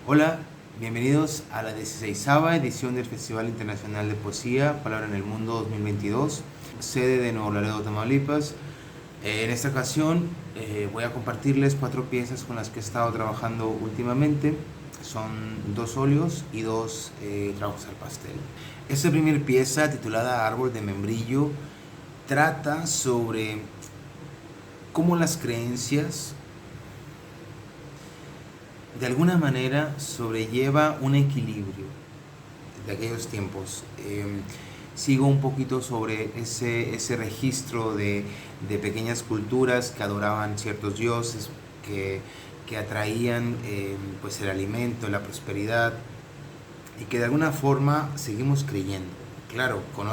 Hola, bienvenidos a la 16ª edición del Festival Internacional de Poesía Palabra en el Mundo 2022, sede de Nuevo Laredo, Tamaulipas. En esta ocasión voy a compartirles 4 piezas con las que he estado trabajando últimamente. Son 2 óleos y 2 trabajos al pastel. Esta primera pieza, titulada Árbol de Membrillo, trata sobre cómo las creencias de alguna manera sobrelleva un equilibrio de aquellos tiempos. Sigo un poquito sobre ese registro de pequeñas culturas que adoraban ciertos dioses, que atraían pues el alimento, la prosperidad, y que de alguna forma seguimos creyendo. Claro, con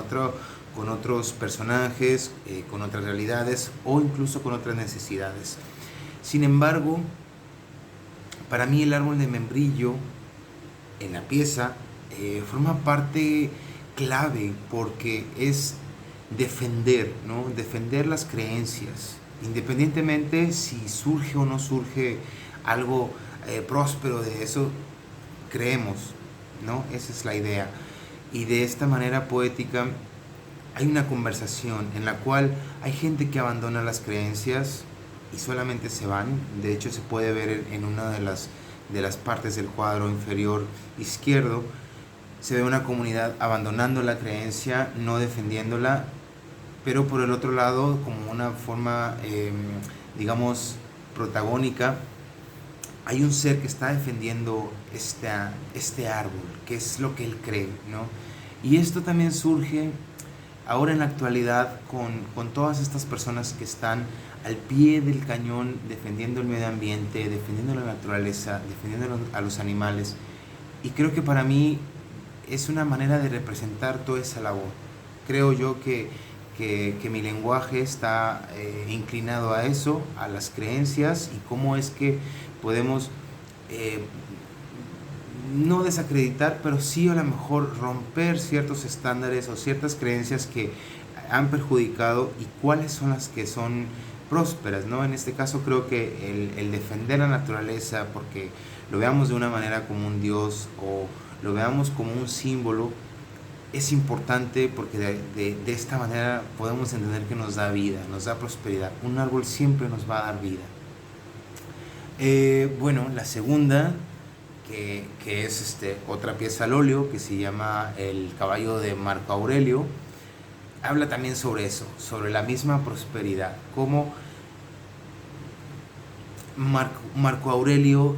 otros personajes, con otras realidades o incluso con otras necesidades. Sin embargo, para mí el árbol de membrillo en la pieza forma parte clave porque es defender, ¿no? Defender las creencias, independientemente si surge o no surge algo próspero de eso, creemos, ¿no? Esa es la idea. Y de esta manera poética hay una conversación en la cual hay gente que abandona las creencias y solamente se van. De hecho, se puede ver en una de las partes del cuadro inferior izquierdo. Se ve una comunidad abandonando la creencia, no defendiéndola, pero por el otro lado, como una forma, digamos, protagónica, hay un ser que está defendiendo este árbol, que es lo que él cree, ¿no? Y esto también surge ahora en la actualidad con todas estas personas que están al pie del cañón defendiendo el medio ambiente, defendiendo la naturaleza, defendiendo a los animales. Y creo que para mí es una manera de representar toda esa labor. Creo yo que mi lenguaje está inclinado a eso, a las creencias y cómo es que podemos no desacreditar, pero sí a lo mejor romper ciertos estándares o ciertas creencias que han perjudicado y cuáles son las que son prósperas, ¿no? En este caso creo que el defender la naturaleza, porque lo veamos de una manera como un dios o lo veamos como un símbolo, es importante porque de esta manera podemos entender que nos da vida, nos da prosperidad. Un árbol siempre nos va a dar vida. Bueno, la segunda, que es otra pieza al óleo que se llama El caballo de Marco Aurelio, habla también sobre eso, sobre la misma prosperidad, como Marco Aurelio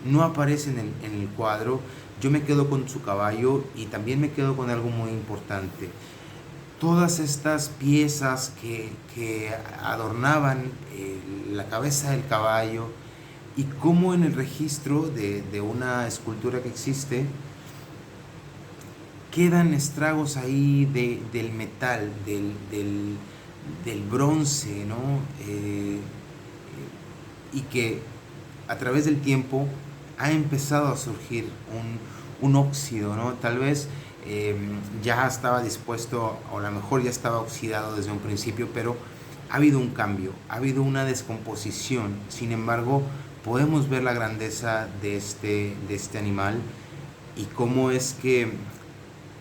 no aparece en el cuadro. Yo me quedo con su caballo y también me quedo con algo muy importante. Todas estas piezas que adornaban la cabeza del caballo y cómo en el registro de una escultura que existe quedan estragos ahí del metal, del bronce, ¿no? Y que a través del tiempo ha empezado a surgir un óxido, ¿no? Tal vez ya estaba dispuesto, o a lo mejor ya estaba oxidado desde un principio, pero ha habido un cambio, ha habido una descomposición. Sin embargo, podemos ver la grandeza de este animal y cómo es que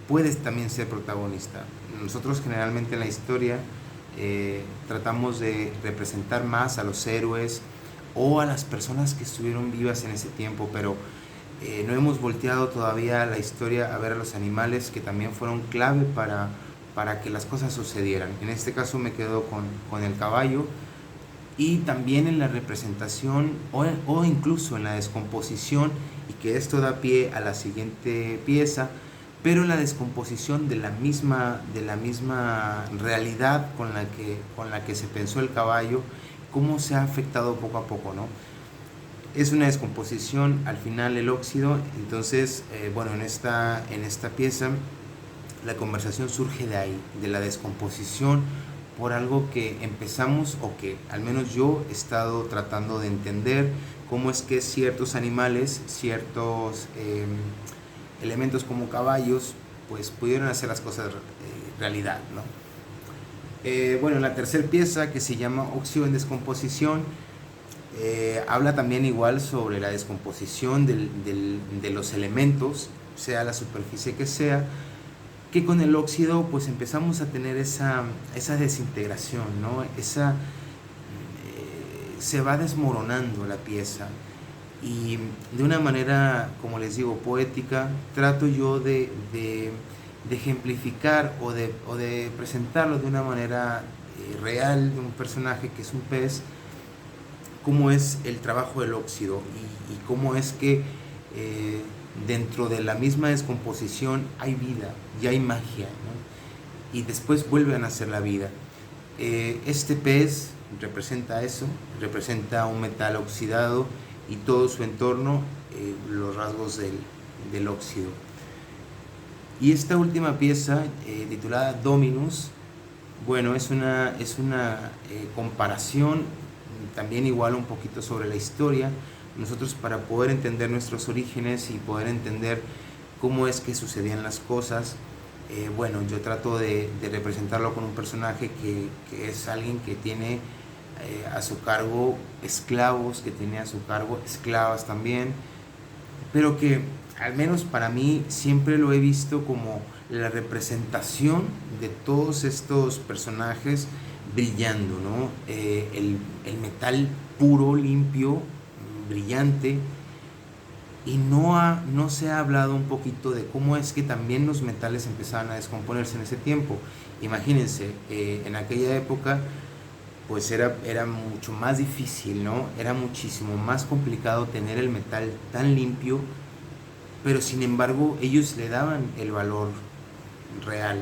puedes también ser protagonista. Nosotros generalmente en la historia tratamos de representar más a los héroes o a las personas que estuvieron vivas en ese tiempo, pero no hemos volteado todavía la historia a ver a los animales que también fueron clave para que las cosas sucedieran. En este caso me quedo con el caballo y también en la representación o incluso en la descomposición, y que esto da pie a la siguiente pieza, pero en la descomposición de la misma realidad con la que se pensó el caballo, cómo se ha afectado poco a poco, ¿no? Es una descomposición, al final el óxido. Entonces, bueno, en esta pieza la conversación surge de ahí, de la descomposición, por algo que empezamos, o que al menos yo he estado tratando de entender, cómo es que ciertos animales, ciertos elementos como caballos, pues pudieron hacer las cosas realidad, ¿no? Bueno, la tercera pieza, que se llama Óxido en descomposición, Habla también igual sobre la descomposición de los elementos, sea la superficie que sea, que con el óxido pues empezamos a tener esa desintegración, ¿no? Se va desmoronando la pieza. Y de una manera, como les digo, poética, trato yo de ejemplificar o de presentarlo de una manera real, de un personaje que es un pez, cómo es el trabajo del óxido y cómo es que dentro de la misma descomposición hay vida y hay magia, ¿no? Y después vuelve a nacer la vida. Este pez representa eso, representa un metal oxidado y todo su entorno, los rasgos del óxido. Y esta última pieza, titulada Dominus, bueno, es una comparación, también igual un poquito sobre la historia. Nosotros, para poder entender nuestros orígenes y poder entender cómo es que sucedían las cosas, bueno, yo trato de representarlo con un personaje que es alguien que tiene a su cargo esclavos, que tiene a su cargo esclavas también, pero que al menos para mí siempre lo he visto como la representación de todos estos personajes brillando, ¿no? El metal puro, limpio, brillante. Y no se ha hablado un poquito de cómo es que también los metales empezaban a descomponerse en ese tiempo. Imagínense, en aquella época pues era mucho más difícil, ¿no? Era muchísimo más complicado tener el metal tan limpio, pero sin embargo ellos le daban el valor real.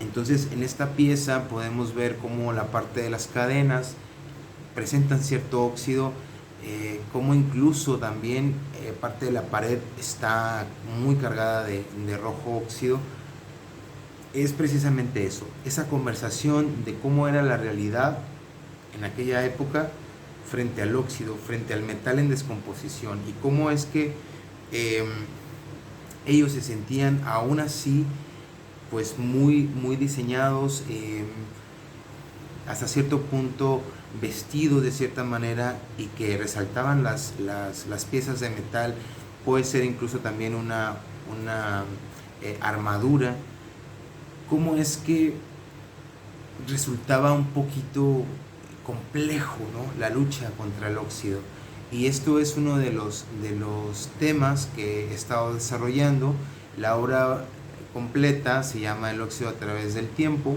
Entonces en esta pieza podemos ver cómo la parte de las cadenas presentan cierto óxido, como incluso también parte de la pared está muy cargada de rojo óxido. Es precisamente eso, esa conversación de cómo era la realidad en aquella época frente al óxido, frente al metal en descomposición, y cómo es que ellos se sentían aún así pues muy diseñados, hasta cierto punto vestidos de cierta manera, y que resaltaban las piezas de metal. Puede ser incluso también una armadura. Cómo es que resultaba un poquito complejo, ¿no?, la lucha contra el óxido. Y esto es uno de los temas que he estado desarrollando. La obra completa se llama El óxido a través del tiempo,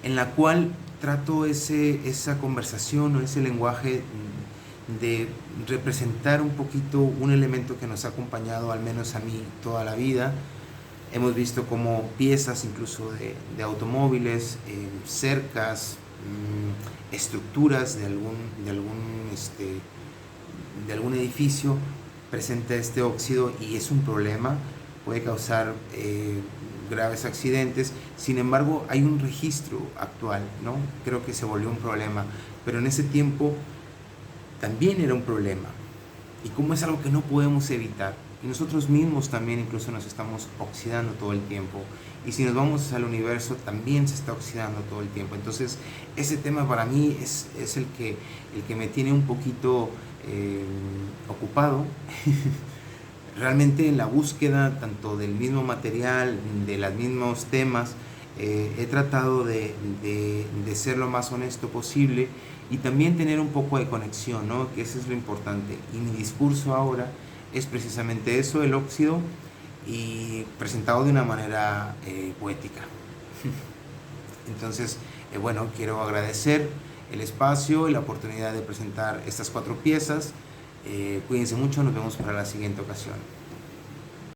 en la cual trato esa conversación o ese lenguaje de representar un poquito un elemento que nos ha acompañado, al menos a mí, toda la vida. Hemos visto como piezas incluso de automóviles, cercas, estructuras de algún edificio presenta este óxido, y es un problema, puede causar graves accidentes. Sin embargo, hay un registro actual, ¿no? Creo que se volvió un problema, pero en ese tiempo también era un problema. Y como es algo que no podemos evitar, y nosotros mismos también incluso nos estamos oxidando todo el tiempo, y si nos vamos al universo también se está oxidando todo el tiempo. Entonces ese tema para mí es el que me tiene un poquito ocupado realmente en la búsqueda tanto del mismo material, de los mismos temas. He tratado de ser lo más honesto posible y también tener un poco de conexión, ¿no?, que eso es lo importante. Y mi discurso ahora es precisamente eso, el óxido, y presentado de una manera poética. Entonces, bueno, quiero agradecer el espacio y la oportunidad de presentar estas 4 piezas. Cuídense mucho, nos vemos para la siguiente ocasión.